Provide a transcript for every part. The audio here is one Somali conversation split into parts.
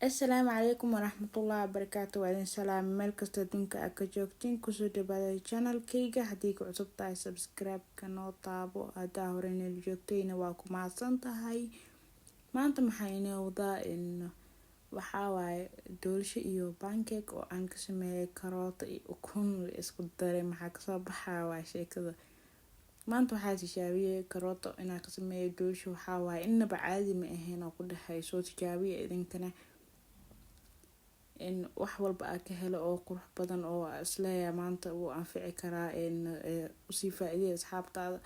Assalaamu calaykum waraxmatullaahi wabarakaatu. Waa idin salaami meel kasta adduunka aad ka joogtiin. Kusoo dhawaada channelkayga. Haddii ku cusub tahay subscribe-ka noo taabo. Haddaa hore inala joogtayna waa ku mahadsan tahay. Maanta maxaa inoo wadaa waxaa waaye doolsho iyo pancake oo aan ka sameeyay karooto iyo ukun la isku daray. Maxaa kasoo baxaa waa sheekada. Maanta waxaa tijaabiyay karooto inaan ka sameeyo doolsho. Waxaa waaye innaba caadi ma ahayn oo ku dhahay soo tijaabiya idinkana wax walba aad ka helo oo qurux badan oo isleeyahay maanta uu anfici karaa usii faa'iideeyo asxaabtaada.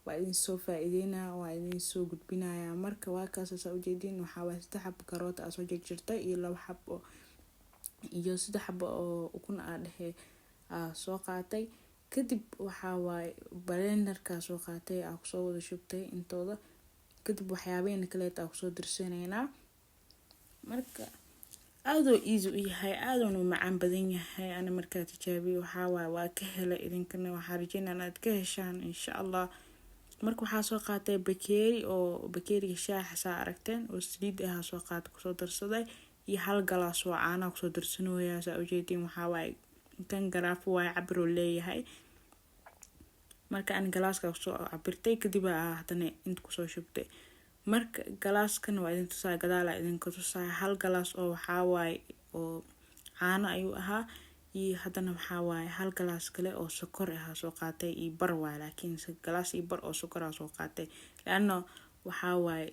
Waa idin soo faa'iideynaa, waa idin soo gudbinayaa. Marka waa kaas u jeedin waxaa waaye 3 xabo karooto soo jarjartay iyo 2 xabo iyo 3 xabo oo ukun soo qaatay. Kadib waxaa waaye blenderka soo qaatay ku soo wada shubtay intooda. Kadib waxyaabaha kale ku soo dirsaneynaa. Marka aado easy u yahay, aaduna macaan badan yahay. Ana markaa tijaabiyo waxaa waaye waa ka helay idinkana waxaa rajaynaa inaad ka heshaan insha Allah. Marka waxaa soo qaatay bakeeriga shaaha saa aragteen oo saliid soo qaatay ku soo darsaday iyo 1 galaas oo caano ku soo darsanooyaa. Saa u jeedin waxaa waaye kan garaafo waaye cabir oo leeyahay. Marka aan galaaska ku soo cabirtay kadib haddana inta ku soo shubtay. Marka galaaskan waa idin tusaa gadaal idin ka tusaa 1 galaas oo waxaa waaye oo caano ayuu ahaa iyo haddana waxaa waaye 1 galaas kale oo sokor soo qaatay iyo bar waaye laakiin galaas iyo bar oo sokor soo qaatay laana waxaa waaye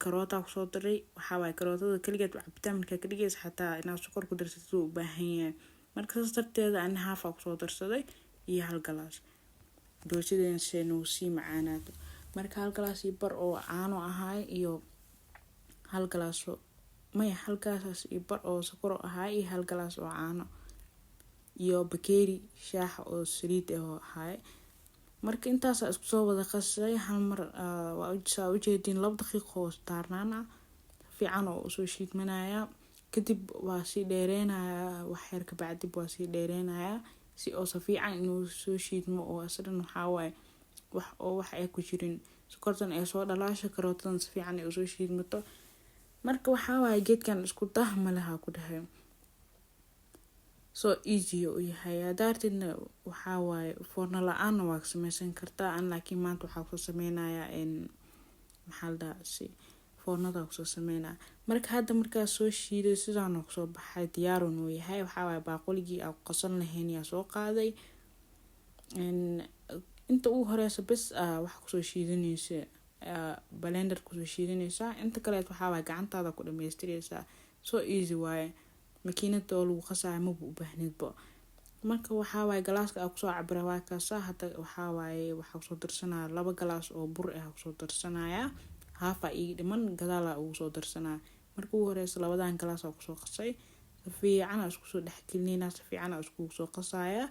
karoota ku soo daray. Waxaa waaye karootada kaligeed cabitaan markaa ka dhigaysa xataa inaad sokor ku darsato u baahan yahay. Marka saas darteeda aan half ku soo darsaday iyo 1 galaas doolshadeen seenuu si macaanaado. Marka 1 galaas iyo bar oo caano ahaa iyo 1 galaas iyo bar oo sokor ahaa iyo 1 galaas oo caano iyo bakeeri shaaha oo saliid ahaa. Marka intaas isku soo wada qasay hal mar waa u jeedin 2 daqiiqo oo saarnaana fiican oo soo shiidmanaya. Kadib waa si dheereenaya wax yar ka bacdi waa si dheereenaya si oo fiican inuu soo shiidmo oo aslan waxaa waaye wax ay ku jirin sokortan ay soo dhalaasho karootadan si fiican ay soo shiidmato. Marka waxaa waaye geedkan isku dahma laha ku dhahay so easy u yahay. Daartidna waxaa waaye foorno la'aan waa ka samaysan kartaa laakiin maanta waxaa ku sameynayaa foornada ku soo sameynaa. Marka hadda markaa soo shiiday sidaan ku soo baxay diyaar uu yahay. Waxaa waaye baaquligii aan qasan lahayn yaa soo qaaday inta uu horeysa bas wax ku soo shiidanaysa blender ku soo shiidanaysa. Inta kale waxaa waaye gacantaada ku dhameystiraysa so easy waaye. Makiinada oo lagu qasayo ma u baahnidba. Marka waxaa waaye galaaska ku soo cabira waa kaas hadda waxaa waaye waxa soo darsanaa 2 galaas oo bur ku soo darsanaya half ii dhiman gadaal ugu soo darsanaa. Marka uu horeysa 2 galaas ku soo qasay si fiican isku soo dhaxgelinayna si fiican isku soo qasaya.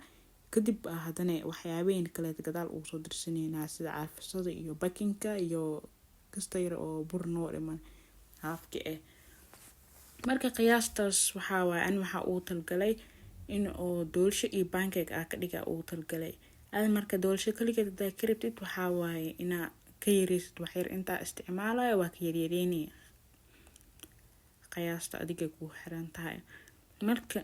Kadib haddana waxyaabaha kale gadaal ugu soo darsanayna sida carfisada iyo bakinka iyo kasta yar oo bur noo dhiman halfki marka qiyaastaas waxaa waaye waxa uu talgalay in oo doolsho iyo pancake ka dhiga uu talgalay. Marka doolsho kaligeed ka rabtid waxaa waaye ina ka yareysid wax yar inta isticmaalayo waa ka yareeyeen qiyaasta adiga ku xiran tahay. Marka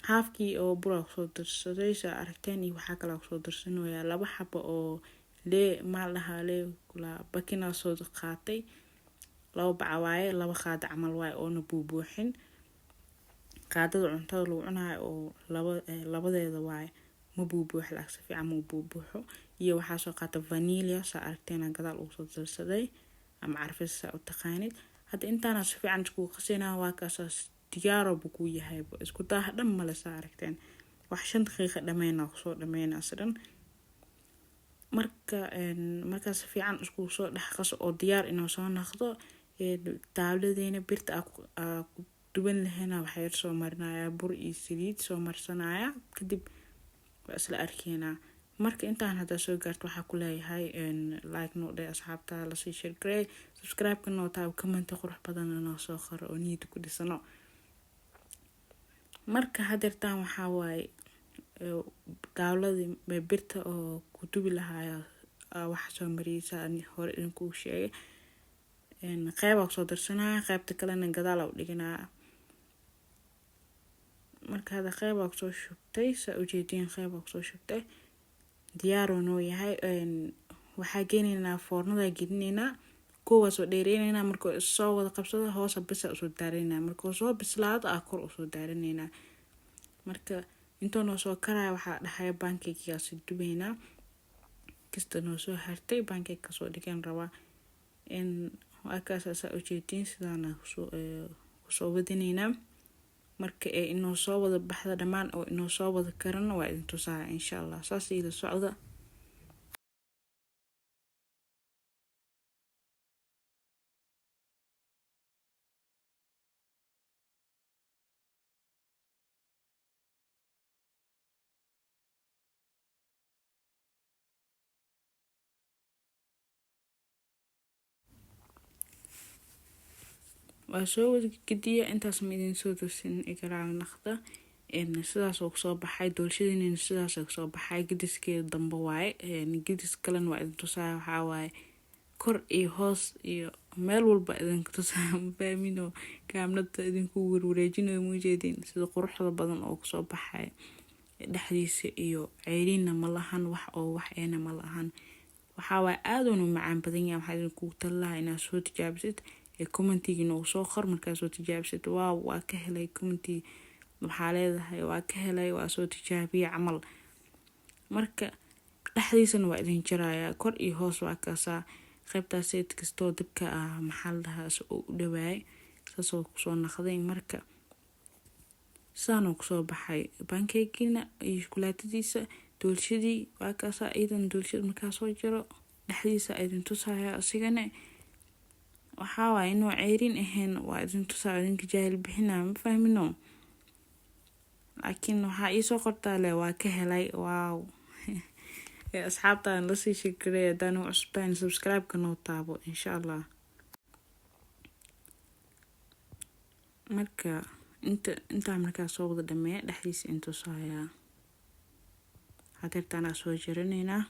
halfkii oo bur ku soo darsaday aragteen iyo waxa kale ku soo darsanooya 2 xabo oo kula bakina soo qaatay 2 bac waaye 2 qaad camal waaye oo buubuuxin qaadada cuntada lagu cunayo oo labadeeda waaye ma buubuux la si fiican ma buubuuxo. Iyo waxa soo qaatay vanilla aragteen gadaal ugu soo darsaday ama carfis u taqaanid. Hadda intaana si fiican isku qasayna waa kaas diyaar buu ku yahay isku daa dhan ma la aragteen wax 5 daqiiqo dhameeyna ku soo dhameeyna asran. Marka si fiican isku soo dhaxqaso oo diyaar inuu soo noqdo taawladeena birta ku duban lahayn waxa yar soo marnaya bur iyo saliid soo marsanaya kadib waa isla arkeena. Marka intaan hadda soo gaarto waxa ku leeyahay like noo dheh asxaabta la sii share gareey subscribe ka noo taab comment qurux badan noo soo qoro oo niyad ku dhisano. Marka hadeertaan waxaa waaye taawladii birta oo ku dubi lahaaya wax soo mariyay hore in ku sheegay qayb soo darsanaa qaybta kalena gadaal u dhiganaa. marka hada qayb waa kusoo shubtay saa ujeediin qayb waa kusoo shubtay diyaaro noo yahay waxaa geenaynaa foornada gelinaynaa kuwa soo dheereynayna markuu soo wada qabsado hoos bisa usoo daarinayna markuu soo bislaado kor usoo daarinayna marka inta noo soo karaya waxaa dhaxaya pancake-gaas dubayna kasta noo soo hartay pancake ka soo dhigan rabaa waa kaas ujeediin sidaan soo wadinayna marka inoo soo wada baxda dhamaan oo inoo soo wada karan waa idin tusaa insha Allah saas ila socda waa soo wada gediya intaas ma idin soo tusin igaraal naqda sidaas oo soo baxay doolshadiina sidaas oo soo baxay gediskeeda dambe waaye gedis kalan waa idin tusaa waxa waaye kor iyo hoos iyo meel walba idin tusaa faamino kaamnada idin ku wareejinayo muujeedin sida quruxda badan oo soo baxay dhaxdiisa iyo ceeriina ma lahan wax eena ma lahan waxa waaye aad u macaan badan yahay waxa idin ku talahay inaad soo tijaabisid commentiga oo soo qor markaad soo tijaabsid waa ka helay commenti waxa leedahay waa ka helay waa soo tijaabiye camal marka dhaxdiisana waa idin jiraaya kor iyo hoos waa kaasa qaybtaas ee kasto dabka maxal dhahaas oo u dhawaay soo soo naqday marka saan oo soo baxay pancake-gina iyo shukulaatadiisa doolshadii waa kaasa idan doolshada marka soo jiro dhaxdiisa idin tusaya asigana waxa waaye inuu ceerin ahayn waa idin tusaa idinka jaahil bixinaa ma fahmino laakiin waxa ii soo qortaa le waa ka helay waaw asxaabtaan la sii sheekay hadaan cusbaan subscribe-ka noo taabo insha Allah marka inta markaa soo wada dhameeyo dhaxdiisa inta soo haya hadeertaan soo jirinaynaa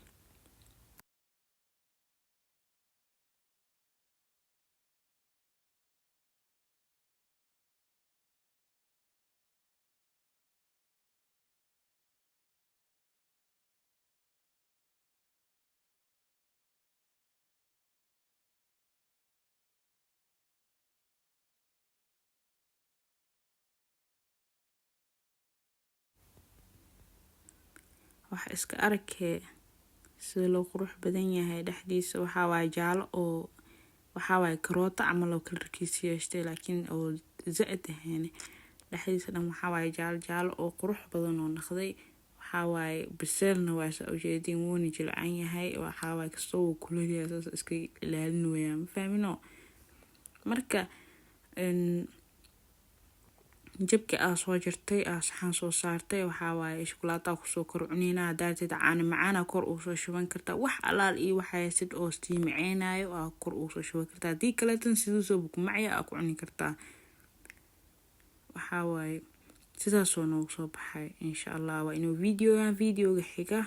wax iska arkay sida loo qurux badan yahay dhaxdiisa waxa waaye jaalo oo waxa waaye karoota ama loo kalarkiisa yeeshtay laakiin oo zaid ahayn dhaxdiisa dhan waxa waaye jaalo oo qurux badan oo naqday waxa waaye biselna waa soo ujeedin wooni jilcan yahay waxa waaye kasoo kululaya iska ilaalin weeyaan ma fahmino marka jabka soo jirtay saxan soo saartay waxa waaye shukulaata ku soo korcunina daadid caana macaan kor u soo shuban karta wax alaal iyo waxa sid oo stiimiceenayo kor u soo shuban karta di kale tan sidoo soo bukmacaya ku cuni karta waxa waaye sidaas oo noo soo baxay insha Allah waa inuu videoga xiga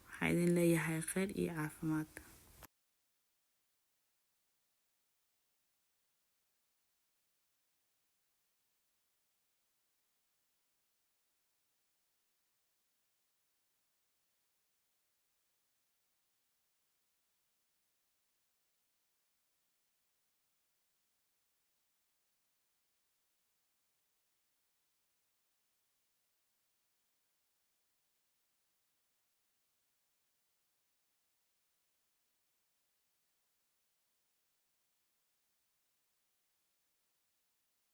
waxaa idin leeyahay khayr iyo caafimaad.